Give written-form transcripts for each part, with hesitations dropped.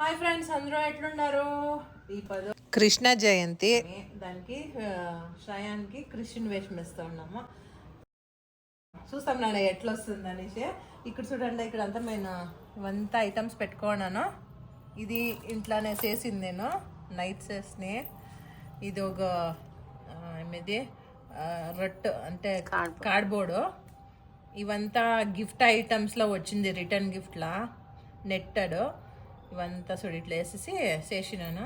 Hi friends, అందరూ ఎట్లున్నారు? ఈ కృష్ణ జయంతి దానికి శ్రయానికి కృష్ణ వేషం వేస్తూ ఉన్నాము. చూస్తాం నాన్న ఎట్లా వస్తుంది అనేసి. ఇక్కడ చూడండి, ఇక్కడ అంతా నేను ఇవంతా ఐటమ్స్ పెట్టుకున్నాను. ఇది ఇంట్లోనే చేసింది నేను, నైట్ చేసిని. ఇది ఒక ఏమిది రొట్టు అంటే కార్డ్బోర్డు. ఇవంతా గిఫ్ట్ ఐటమ్స్లో వచ్చింది, రిటర్న్ గిఫ్ట్లా నెట్టెడ్. ఇవంతా చూడు ఇట్లా వేసేసి చేసినాను.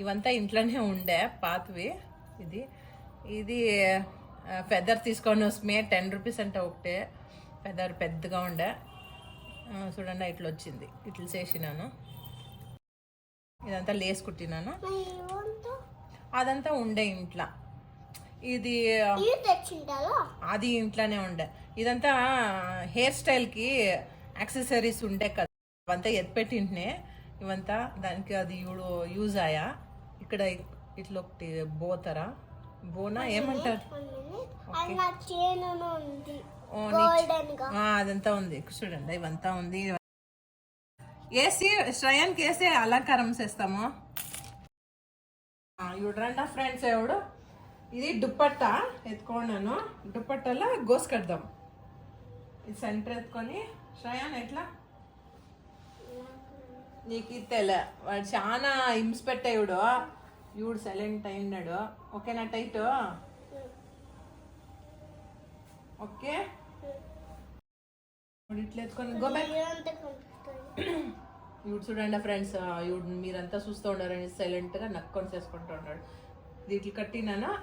ఇవంతా ఇంట్లోనే ఉండే పాతవి. ఇది ఇది ఫెదర్ తీసుకొని వస్తే 10 రూపీస్ అంటే ఒకటే. ఫెదర్ పెద్దగా ఉండే. చూడండి ఇట్లా వచ్చింది, ఇట్లా చేసినాను. ఇదంతా లేస్ కుట్టినాను, అదంతా ఉండే ఇంట్లో. ఇది అది ఇంట్లోనే ఉండే. ఇదంతా హెయిర్ స్టైల్కి యాక్సెసరీస్ ఉండే కదా, అవంతా ఎత్తిపెట్టింటే ఇవంతా దానికి అది యూజ్ అయ్యా. ఇక్కడ ఇట్లా ఒకటి బోతరా బోనా ఏమంటారు, అదంతా ఉంది చూడండి. ఇవంతా ఉంది. వేసి శ్రయానికి వేసి అలంకారం చేస్తాము. చూడండి ఫ్రెండ్స్, ఎవడు ఇది దుప్పట్ట ఎత్తుకున్నాను. దుప్పట్టలో గోస్ కడదాం. ఇది సెంటర్ ఎత్తుకొని శ్రయాన్ ఎట్లా నీకు తెల వాడు చాలా హింస పెట్టాడు. ఇవుడు సైలెంట్ అయినాడు. ఓకేనా? Tight okay. ఇట్లా ఎత్తుకొని గో బ్యాక్. ఇవుడు చూడండి ఫ్రెండ్స్, ఇవుడు మీరంతా చూస్తూ ఉండారని సైలెంట్గా నక్కొని చేసుకుంటూ ఉన్నాడు. ఇది ఇట్లా కట్టినాను.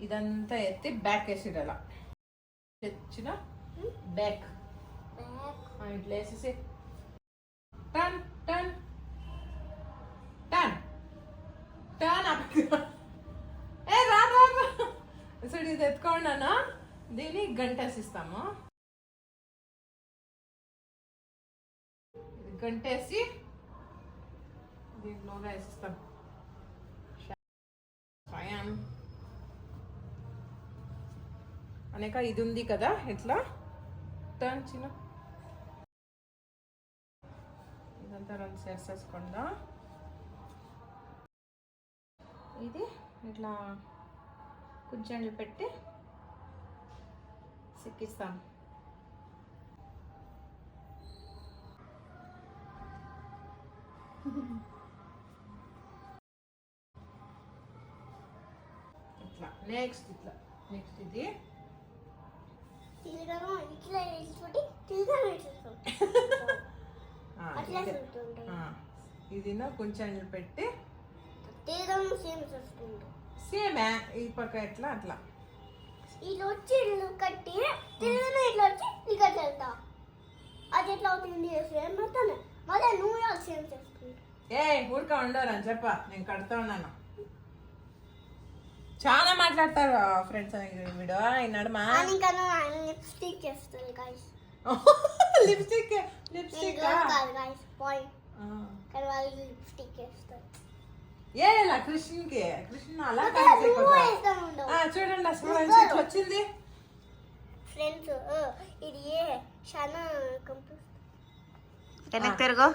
ఇదంతా ఎత్తి బ్యాక్ వేసిడు. తెచ్చిన బ్యాక్ ఇట్లా వేసేసి turn turn turn turn up. ఏ రా చూడు, ఇది ఎత్తుకోండాను. దీన్ని గంటేసిస్తాము. ఇది గంటేసి దీంట్లోగా వేసిస్తాం. అనేక ఇది ఉంది కదా, ఇట్లా టర్న్ చిన్న ఇదంతా రెండు చేసేసుకుండా ఇది ఇట్లా కొంచెం పెట్టి సిక్కిస్తాం. ఇట్లా నెక్స్ట్ ఇది ఇది కొంచెం పెట్టి సేమే ఈ పక్క ఎట్లా అట్లా ఇట్లా వచ్చి ఇల్లు కట్టి తిరుగును. ఇట్లా వచ్చి ఇక వెళ్తా. అది ఎట్లా అవుతుంది సేమ్ అవుతాను. మళ్ళీ నువ్వు సేమ్ చేసుకుంటా. ఊరికా ఉండరు అని చెప్ప, నేను కడతా ఉన్నాను. చాలా మాట్లాడతారు ఫ్రెండ్స్ వీడు నడుమా. లిప్స్టిక్ చేస్తాను గైస్. లిప్స్టిక్ లిప్స్టిక్ చేస్తారు. ఏలా కృష్ణకి అలా చూడండి అసలు ఇట్లా వచ్చింది ఫ్రెండ్స్. ఇది చాలా వెనక్కి తిరుగు.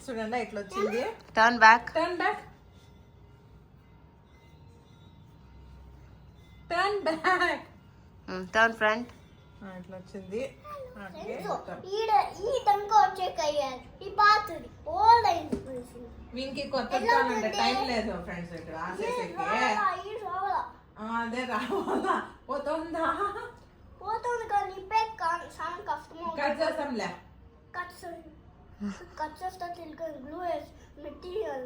చూడండి ఇట్లా వచ్చింది. Turn back turn back turn back turn front. ఇట్లా వచ్చింది. ఈ దంక వచ్చే కయ్యాలి. ఈ పాతది ఓల్డ్ అయింది. వీనికి కొత్త టైం లేదు ఫ్రెండ్స్. ఇక్కడ అదే రావాలా పోతుందా పోతుంది కానీ చాలా కష్టం. కట్ చేస్తాంలే. కట్ చేస్తా గ్లూ వేసి మెటీరియల్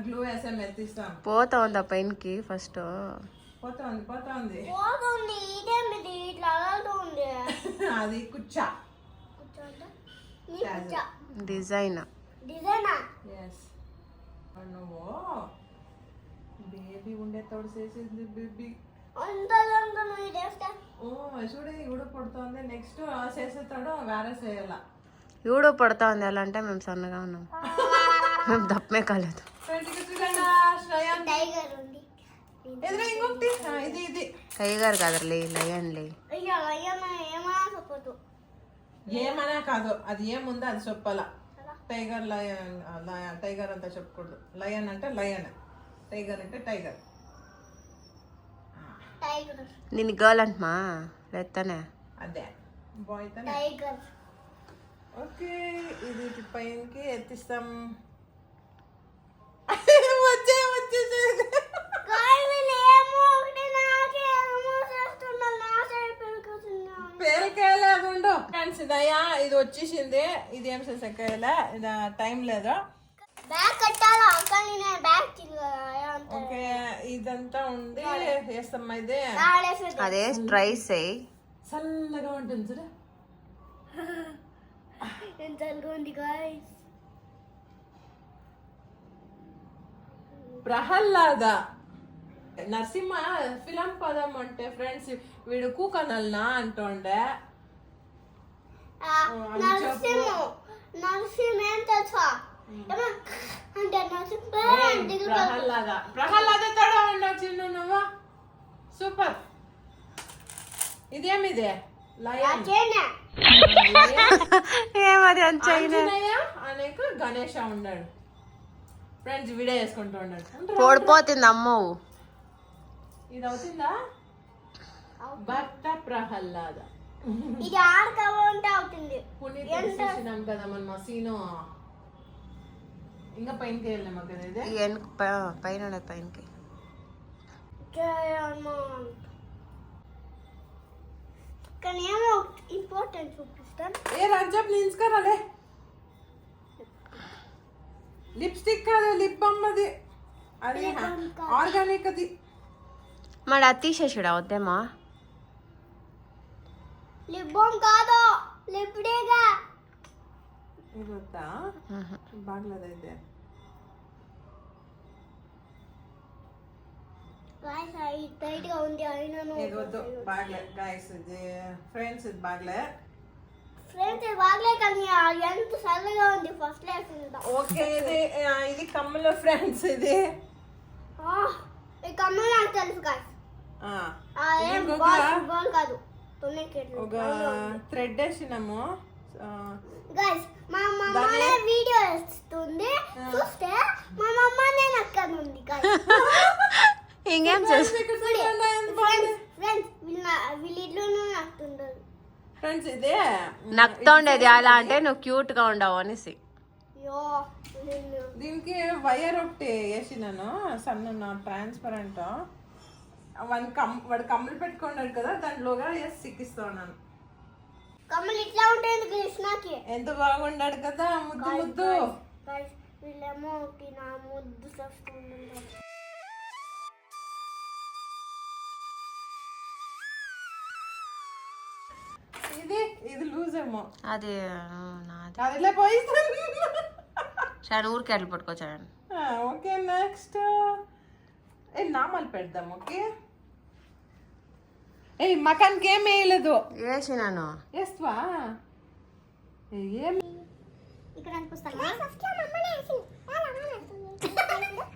గ్లూ వేసే మెత్తిస్తాం. పోతా ఉందా పైనకి ఫస్ట్. పోతుంది ఇదే మీద ఇట్లా అలాంటి అది కుచ్చా డిజైన్. నువ్వు బేబీ ఉండే తోడు చేసింది బేబీ. చూడు ఇవిడ పడుతుంది. నెక్స్ట్ చేసేతాడు వేరే చేయాల. ఇవిడ పడతా ఉంది. ఎలా అంటే మేము సన్నగా ఉన్నాం, మేము దప్పమే కాలేదు. టైగర్ కాదులే, లయన్లే. ఏమన్నా కాదు, అది ఏముందో అది చెప్పాల. టైగర్ లయన్, టైగర్ అంతా చెప్పకూడదు. లయన్ అంటే లయన్, టైగర్ అంటే టైగర్. టైగర్ నేను గర్ల్ అంటమా లేస్తానే అదే బాయ్ తనే. టైగర్. ఓకే, ఇది ఇటు పైనకి ఎత్తిస్తాం. వచ్చేసేది పేరకాయలే అది ఉండవు ఫ్రెండ్స్. ఇదయ్యా ఇది వచ్చేసింది. ఇది ఏం చేసేకాయలే, ఇది టైం లేదు. బ్యాగ్ కట్టాలా కానీ నేను బ్యాగ్ ఓకే, ఇదంతా ఉంది వేస్తామ్మా. ఇది అదే ట్రైస్ అయ్యి చల్లగా ఉంటుంది చూడ. ఎంత ఉంది గాయ్స్. ప్రహ్లాద నరసింహ ఫిలం పదం అంటే ఫ్రెండ్స్ వీడు కూకనల్నా అంటుండే. నరసింహ ఏం తెలుసా అంటే ప్రహ్లాద ప్రహ్లాద తోడా ఉండవు చిన్న నువ్వు. సూపర్. ఇదేమిదే లయన్. ఏమది అంచైనా ఆంజనేయ అనేక గణేష ఉన్నాడు ఫ్రెండ్స్. వీడియో చేసుకుంటూ ఉన్నాడు. పొడిపోతుంది అమ్మవు. ఇది అవుతుందా? భక్త ప్రహ్లాద. ఇది ఆడకపోతే అవుతుంది. పునీత్ చూసినాం కదా మనం సీను. ఇంకా పైనకి వెళ్ళాము కదా. ఇదే పైన పైనకి. కానీ ఏమో ఇంపార్టెంట్ చూపిస్తాను. ఏ రంజప్ నించుకోరాలే. లిప్స్టిక్ కాదు, లిప్ బామ్ అది. అది ఆర్గానిక్ అది. మరి అది తీసేసాడు అవుతేమా? లిప్ బామ్ కాదు, లిప్ డేగా. ఇది వద్దా? బాగలేదైతే. గాయ్స్ అది టైట్ గా ఉంది అయినాను. ఇది వద్దు, బాగలే గాయస్. ఇది ఫ్రెండ్స్ ఇది బాగలే. ఫ్రెండ్స్ ఇది బాగలే కానీ ఎంత చల్లగా ఉంది. ఫస్ట్ లెస్ ఉంది. ఓకే, ఇది కమ్మల ఫ్రెండ్స్. ఇది ఈ కమ్మలు నాకు తెలుసు గాయ్స్. ఏం బాల్ కాదు, ఒక థ్రెడ్ వేసినాము గాయ్స్. మా మమ్మనే వీడియో ఇస్తుంది, చూస్తే మా మమ్మనే నక్కనుంది గాయ్స్. ఇంకేం చేస్తా వీళ్ళిల్లును నక్తుండదు ఫ్రెండ్స్. ఇదే నక్తా ఉండేది అలా అంటే నువ్వు క్యూట్ గా ఉండవు అనేసి. దీనికి వైర్ ఒకటి వేసినాను సన్న ట్రాన్స్పరెంట్. వాడు కమ్మలు పెట్టుకున్నాడు కదా, దాంట్లోగా వేసి సిక్కిస్తా ఉన్నాను. కమ్మలు ఇట్లా ఉంటుంది కృష్ణకి. ఎంత బాగున్నాడు కదా ముద్దు ముద్దు. వీళ్ళేమో నా ముద్దు చేస్తుంది. ఇది లూజ్ ఏమో. అది నాది. అదిలే పోయి. చాలా ఊరికి అట్లా పట్టుకోవచ్చాను. ఓకే, నెక్స్ట్ నామాలు పెడదాం. ఓకే, మకాన్కి ఏం వేయలేదు. వేసినాను. వేస్తావా? ఏం ఇక్కడ అనిపిస్తాను.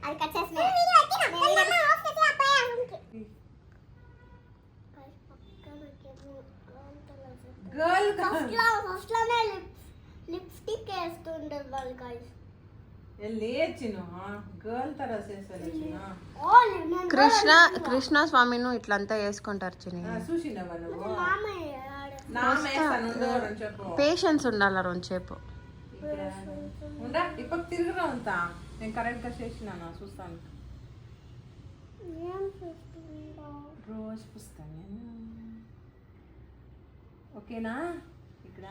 అది కట్ చేసిన గర్ల్ ఫస్ట్ లోనే లిప్స్టిక్ వేస్తుంటారు వాళ్ళు గాయ్స్. లేచిను గర్ల్ తర చేసేలేచిన. కృష్ణ స్వామిను ఇట్లంతా వేసుకుంటారు చిన్న. చూసినావా నువ్వు? మామయ్య చెప్పు. పేషెన్స్ ఉండాలి రెండుసేపు. ఇప్పుడు తిరుగురా అంతా. నేను కరెక్ట్ గా చేసినాను, చూస్తాను. రోజు పుస్తాను నేను. ఓకేనా? ఇక్కడ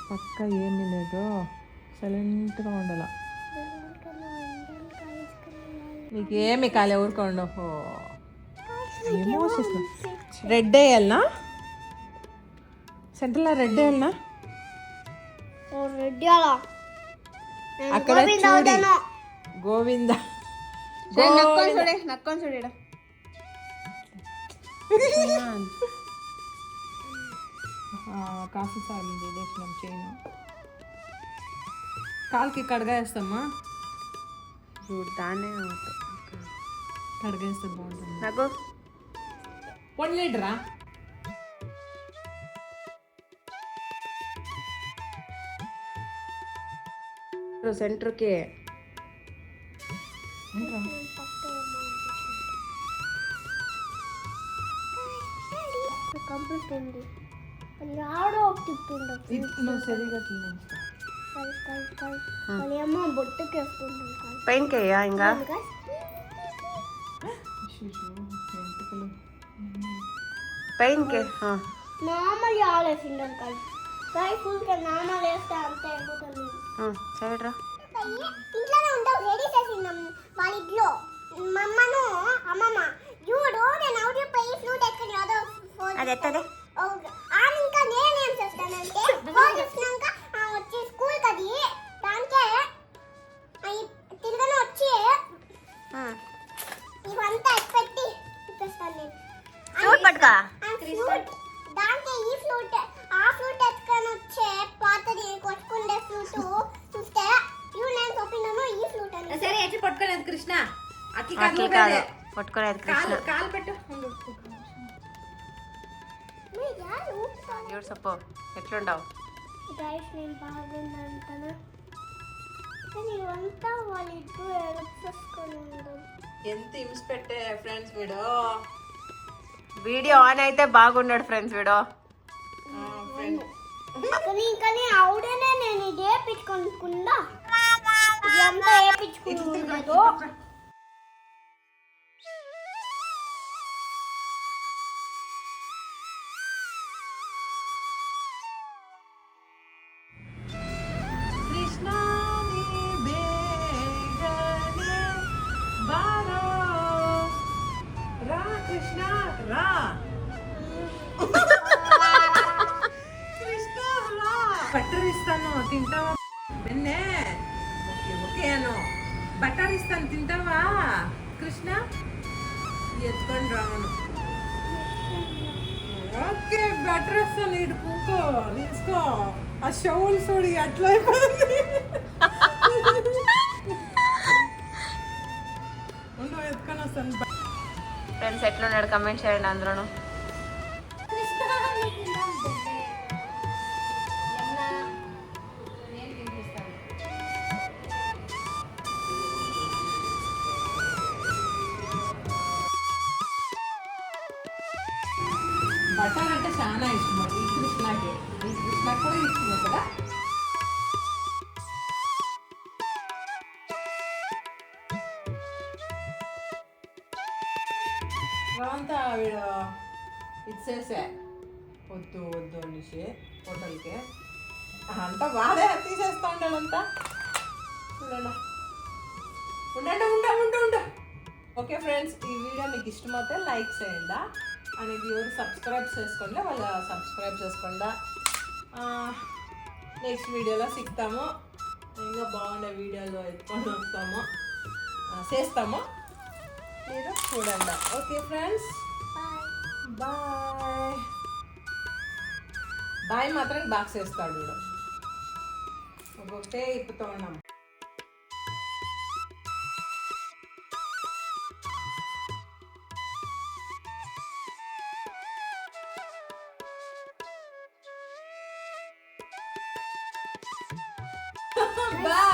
పక్క ఏమీ లేదు, సైలెంట్గా ఉండాల. నీకు ఏమి కాలే, ఊరుకోండు. ఎమోషన్. రెడ్ వేయాలనా? సెంటర్లో రెడ్ వేయాలనా? అక్కడ చూడి గోవింద నక్కొని చూడ. కాఫీ సార్లు చేసినాం చేయను. కాలుకి కడగా వేస్తామా? చూడతానే అవుతాయి. కడిగేస్తే బాగుంటుంది. నాకు 1 లీటరా? సెంటర్కి కంప్లీట్ ఉంది. అది ఆడో తిప్పిండు. నువ్వు సరిగా తిన్నావు. అది ఏమో బొట్టుకి వేసుకుంటుంది. పైనకి అయ్యా ఇంకా పైనకి నార్మల్ ఆలేసిండు కాదు. కాయ ఫుల్గా నార్మల్ వేస్తే అంతే అయిపోతుంది. సరేరా. ఇంట్లోనే ఉంటావు రెడీ చేసిందాం వాళ్ళ ఇంట్లో మమ్మను అమ్మమ్మ చూడు నేను అవుట్ పోయి ఫ్లూట్ ఎక్కడ రాదో అది ఎత్తదే ఆమె ఇంకా నేనేం చేస్తానంటే ఫోన్ చూసినాక వచ్చి స్కూల్ కది దానికే తిరగనే వచ్చి ఇవంతా ఎక్పెట్టి ఇచ్చేస్తాను నేను. ఫ్రూట్ పట్టుకా ఫ్లూట్ దానికే ఈ ఫ్లూట్ ఆ ఫ్లూట్ ఎత్తుకొని వచ్చే పాతది కొట్టుకుండే ఫ్లూట్ చూస్తే నేను చూపినాను ఈ ఫ్లూట్ అని. సరే ఎట్లా పట్టుకోలేదు కృష్ణ? అట్లా అట్లా కాదు పట్టుకోలేదు కృష్ణ. కాలు పెట్టు. చూడు సప్పో ఎట్లుండవు. గైస్ నేను బాగుందంటాను కానీ ఇవంతా వాళ్ళ ఇద్దరు హెల్ప్ చేసుకొని ఉండదు. ఎంత హింస పెట్టే ఫ్రెండ్స్ వీడు. వీడియో ఆన్ అయితే బాగున్నాడు ఫ్రెండ్స్ వీడియో. కానీ ఆవిడనే నేను ఇది వేపించుకుందా ఇది అంతా వేపించుకుంటుందో. కృష్ణ రా. కృష్ణ రా. బట్టర్ ఇస్తాను తింటావా? వెన్నే ఓకే ఓకే అను. బట్టర్ ఇస్తాను తింటావా కృష్ణ? ఎత్తుకొని రాను. ఓకే బట్టర్ ఇస్తాను. ఇటు కూకో తీసుకో. ఆ షౌల్ చూడు అట్లా అయిపోయింది. ఉండు ఎత్తుకొని వస్తాను. ఫ్రెండ్స్ ఎట్లున్నాడు కమెంట్ చేయండి అందరూ. బటర్ అంటే చాలా ఇష్టం ఈ కృష్ణకి. ఈ కృష్ణ కూడా ఇష్టమే కదా. రావంతా వీడు ఇచ్చేసే వద్దు వద్దు అనేసి హోటల్కి అంతా వాడే తీసేస్తా ఉండాలంతా. చూడండి ఉండండి ఉండ. ఓకే ఫ్రెండ్స్, ఈ వీడియో మీకు ఇష్టమైతే లైక్ చేయండి. అనేది ఎవరు సబ్స్క్రైబ్ చేసుకోండి వాళ్ళు సబ్స్క్రైబ్ చేసుకోండి. నెక్స్ట్ వీడియోలో సిక్తాము. ఇంకా బాగుండే వీడియోలో ఎత్తుకొని వస్తాము చేస్తాము. మీరు చూడండి. Okay friends bye. బాయ్ మాత్రం బాక్స్ వేస్తాడు వీడు. ఒక్కొక్కటే ఇప్పుతూ ఉన్నాం. Bye.